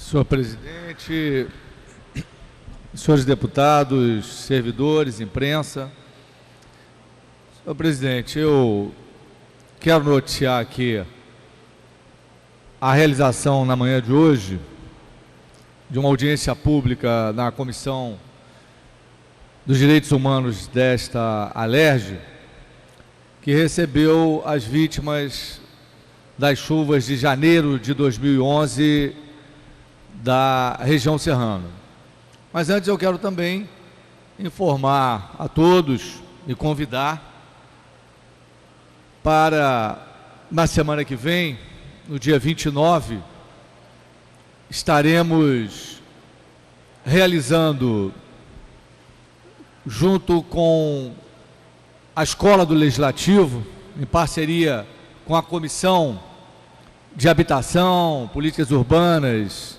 Senhor presidente, senhores deputados, servidores, imprensa. Senhor presidente, eu quero noticiar aqui a realização na manhã de hoje de uma audiência pública na Comissão dos Direitos Humanos desta Alerj, que recebeu as vítimas das chuvas de janeiro de 2011 da região serrana. Mas antes eu quero também informar a todos e convidar para, na semana que vem, no dia 29, estaremos realizando, junto com a Escola do Legislativo, em parceria com a Comissão de Habitação, Políticas Urbanas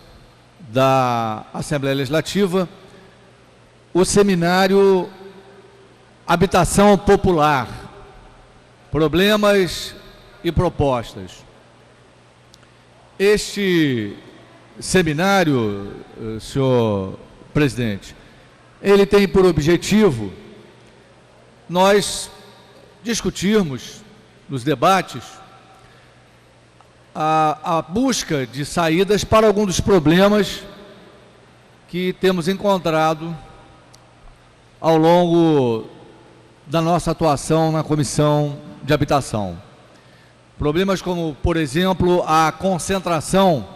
da Assembleia Legislativa, o seminário Habitação Popular, Problemas e Propostas. Este seminário, senhor presidente, ele tem por objetivo nós discutirmos nos debates a busca de saídas para alguns dos problemas que temos encontrado ao longo da nossa atuação na Comissão de Habitação. Problemas como, por exemplo, a concentração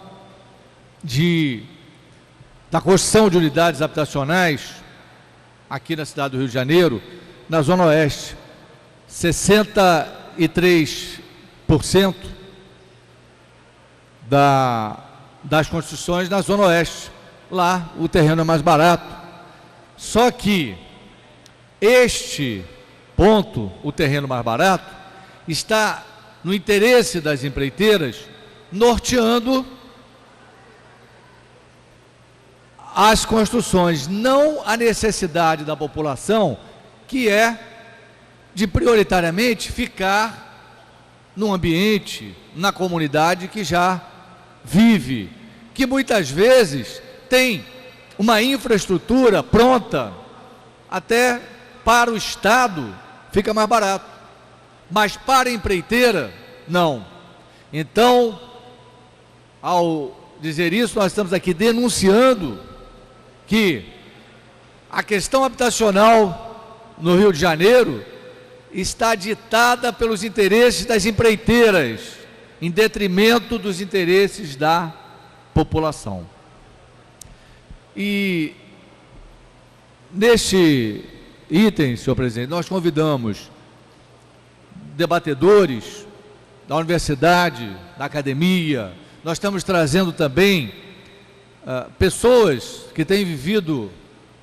da construção de unidades habitacionais aqui na cidade do Rio de Janeiro, na Zona Oeste. 63% das construções na Zona Oeste. Lá o terreno é mais barato. Só que este ponto, o terreno mais barato, está no interesse das empreiteiras, norteando as construções, não a necessidade da população, que é de prioritariamente ficar num ambiente, na comunidade que já vive, que muitas vezes tem uma infraestrutura pronta, até para o Estado fica mais barato, mas para a empreiteira, não. Então, ao dizer isso, nós estamos aqui denunciando que a questão habitacional no Rio de Janeiro está ditada pelos interesses das empreiteiras, em detrimento dos interesses da população. E neste item, senhor presidente, nós convidamos debatedores da universidade, da academia. Nós estamos trazendo também pessoas que têm vivido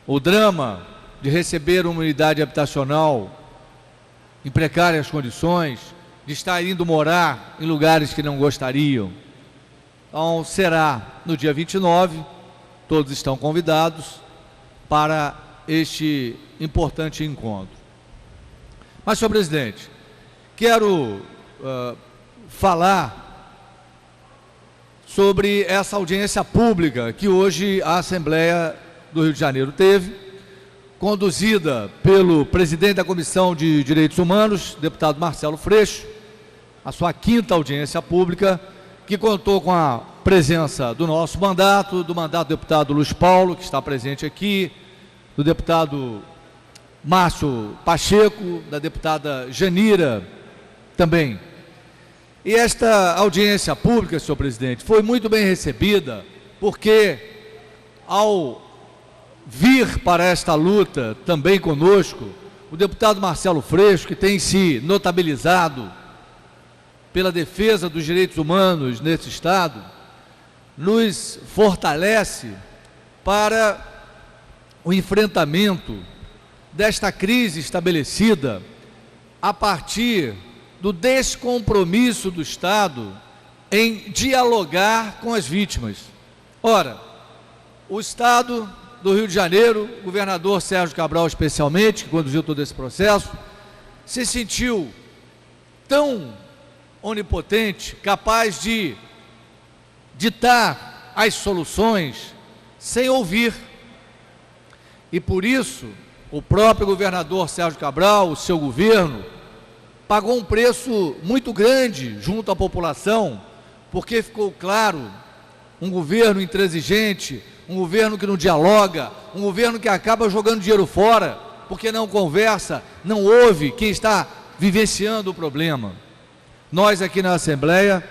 o drama de receber uma unidade habitacional em precárias condições, de estar indo morar em lugares que não gostariam. Então, será no dia 29, todos estão convidados para este importante encontro. Mas, senhor presidente, quero falar sobre essa audiência pública que hoje a Assembleia do Rio de Janeiro teve, conduzida pelo presidente da Comissão de Direitos Humanos, deputado Marcelo Freixo, a sua 5ª audiência pública, que contou com a presença do nosso mandato, do deputado Luiz Paulo, que está presente aqui, do deputado Márcio Pacheco, da deputada Janira também. E esta audiência pública, senhor presidente, foi muito bem recebida, porque ao vir para esta luta também conosco, o deputado Marcelo Freixo, que tem se notabilizado pela defesa dos direitos humanos nesse Estado, nos fortalece para o enfrentamento desta crise estabelecida a partir do descompromisso do Estado em dialogar com as vítimas. Ora, o Estado do Rio de Janeiro, o governador Sérgio Cabral especialmente, que conduziu todo esse processo, se sentiu tão onipotente, capaz de ditar as soluções sem ouvir. E por isso, o próprio governador Sérgio Cabral, o seu governo, pagou um preço muito grande junto à população, porque ficou claro, um governo intransigente, um governo que não dialoga, um governo que acaba jogando dinheiro fora, porque não conversa, não ouve quem está vivenciando o problema. Nós aqui na Assembleia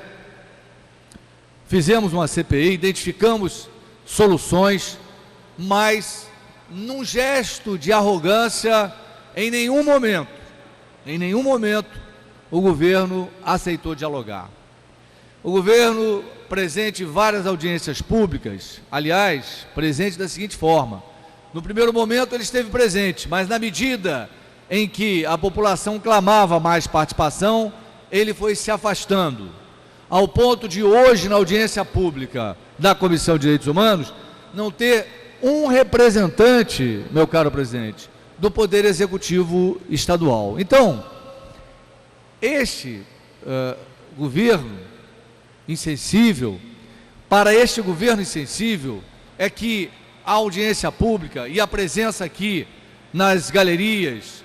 fizemos uma CPI, identificamos soluções, mas num gesto de arrogância, em nenhum momento, o governo aceitou dialogar. O governo, presente em várias audiências públicas, aliás, presente da seguinte forma: no primeiro momento ele esteve presente, mas na medida em que a população clamava mais participação, ele foi se afastando, ao ponto de hoje, na audiência pública da Comissão de Direitos Humanos, não ter um representante, meu caro presidente, do Poder Executivo Estadual. Então, este governo insensível, para este governo insensível, é que a audiência pública e a presença aqui nas galerias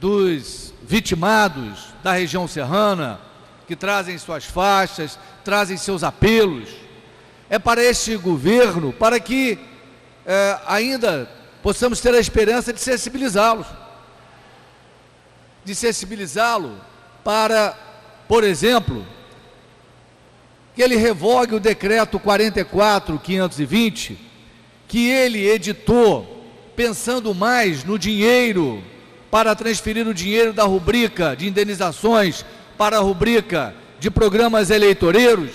dos vitimados da região serrana, que trazem suas faixas, trazem seus apelos, é para este governo, para que ainda possamos ter a esperança de sensibilizá-los. Para, por exemplo, que ele revogue o decreto 44.520, que ele editou pensando mais no dinheiro, para transferir o dinheiro da rubrica de indenizações para a rubrica de programas eleitoreiros.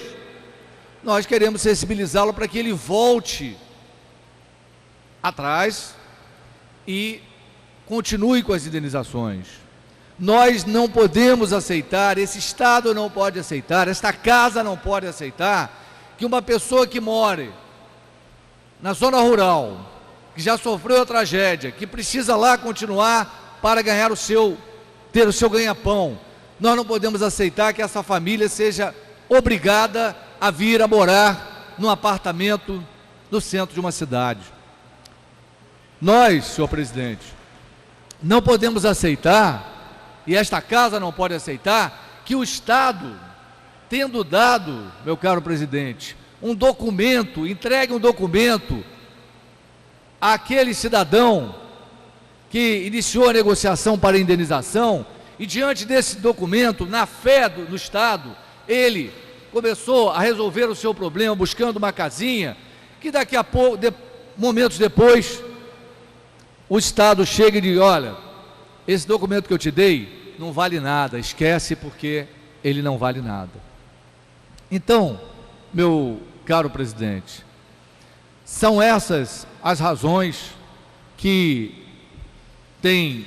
Nós queremos sensibilizá-lo para que ele volte atrás e continue com as indenizações. Nós não podemos aceitar, esse Estado não pode aceitar, esta casa não pode aceitar que uma pessoa que more na zona rural, que já sofreu a tragédia, que precisa lá continuar para ganhar ter o seu ganha-pão, nós não podemos aceitar que essa família seja obrigada a vir a morar num apartamento no centro de uma cidade. Nós, senhor presidente, não podemos aceitar, e esta casa não pode aceitar, que o Estado, tendo dado, meu caro presidente, entregue um documento àquele cidadão que iniciou a negociação para a indenização, e diante desse documento, na fé do Estado, ele começou a resolver o seu problema buscando uma casinha, que daqui a pouco, momentos depois, o Estado chega e diz: olha, esse documento que eu te dei não vale nada, esquece, porque ele não vale nada. Então, meu caro presidente, são essas as razões que têm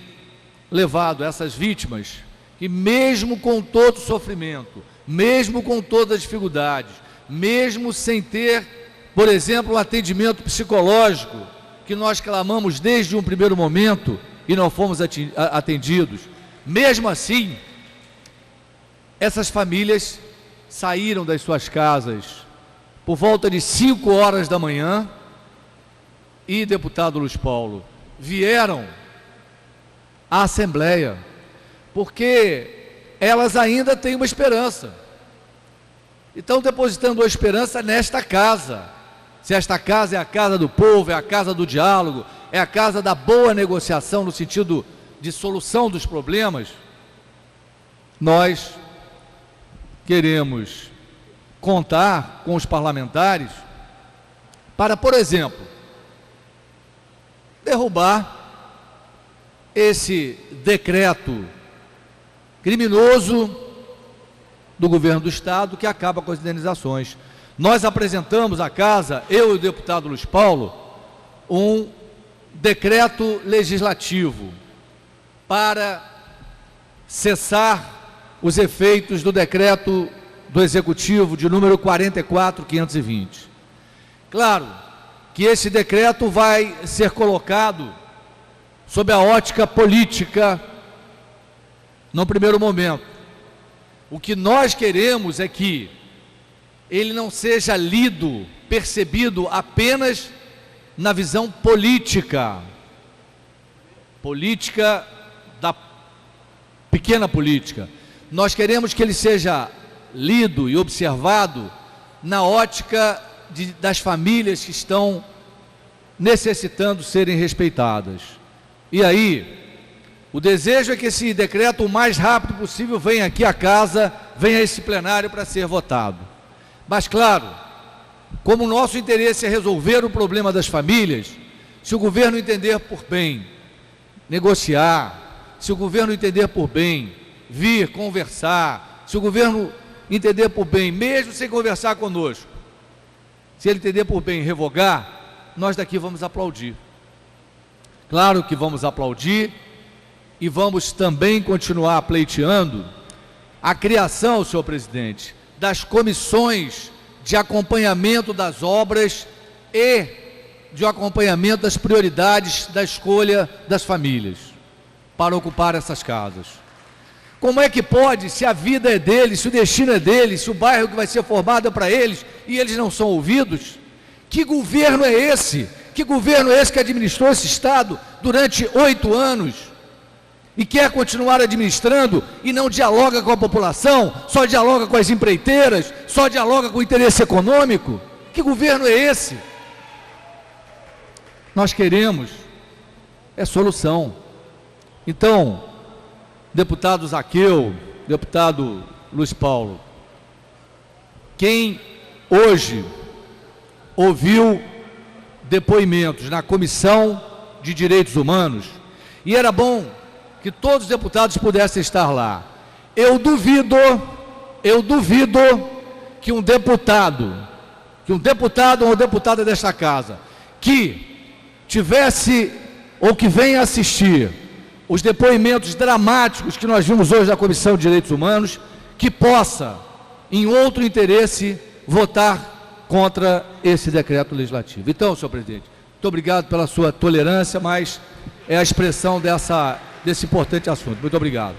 levado essas vítimas, que mesmo com todo o sofrimento, mesmo com todas as dificuldades, mesmo sem ter, por exemplo, um atendimento psicológico, que nós clamamos desde um primeiro momento e não fomos atendidos, mesmo assim, essas famílias saíram das suas casas por volta de 5 horas da manhã e, deputado Luiz Paulo, vieram à Assembleia, porque elas ainda têm uma esperança. Estão depositando a esperança nesta casa. Se esta casa é a casa do povo, é a casa do diálogo, é a casa da boa negociação no sentido de solução dos problemas, nós queremos contar com os parlamentares para, por exemplo, derrubar esse decreto criminoso do governo do Estado que acaba com as indenizações. Nós apresentamos à casa, eu e o deputado Luiz Paulo, um decreto legislativo para cessar os efeitos do decreto do Executivo de número 44.520. Claro que esse decreto vai ser colocado sob a ótica política no primeiro momento. O que nós queremos é que ele não seja lido percebido apenas na visão política da pequena política. Nós queremos que ele seja lido e observado na ótica das famílias que estão necessitando serem respeitadas. E aí, o desejo é que esse decreto o mais rápido possível venha aqui à casa, venha a esse plenário para ser votado. Mas claro, como o nosso interesse é resolver o problema das famílias, se o governo entender por bem negociar, se o governo entender por bem vir conversar, se o governo entender por bem, mesmo sem conversar conosco, se ele entender por bem revogar, nós daqui vamos aplaudir. Claro que vamos aplaudir e vamos também continuar pleiteando a criação, senhor presidente, das comissões de acompanhamento das obras e de acompanhamento das prioridades da escolha das famílias para ocupar essas casas. Como é que pode, se a vida é deles, se o destino é deles, se o bairro que vai ser formado é para eles e eles não são ouvidos? Que governo é esse? Que governo é esse que administrou esse Estado durante 8 anos e quer continuar administrando e não dialoga com a população, só dialoga com as empreiteiras, só dialoga com o interesse econômico? Que governo é esse? Nós queremos solução. Então, deputado Zaqueu, deputado Luiz Paulo, quem hoje ouviu depoimentos na Comissão de Direitos Humanos, e era bom que todos os deputados pudessem estar lá, eu duvido que um deputado ou deputada desta casa, que tivesse ou que venha assistir os depoimentos dramáticos que nós vimos hoje na Comissão de Direitos Humanos, que possa, em outro interesse, votar contra esse decreto legislativo. Então, senhor presidente, muito obrigado pela sua tolerância, mas é a expressão desse importante assunto. Muito obrigado.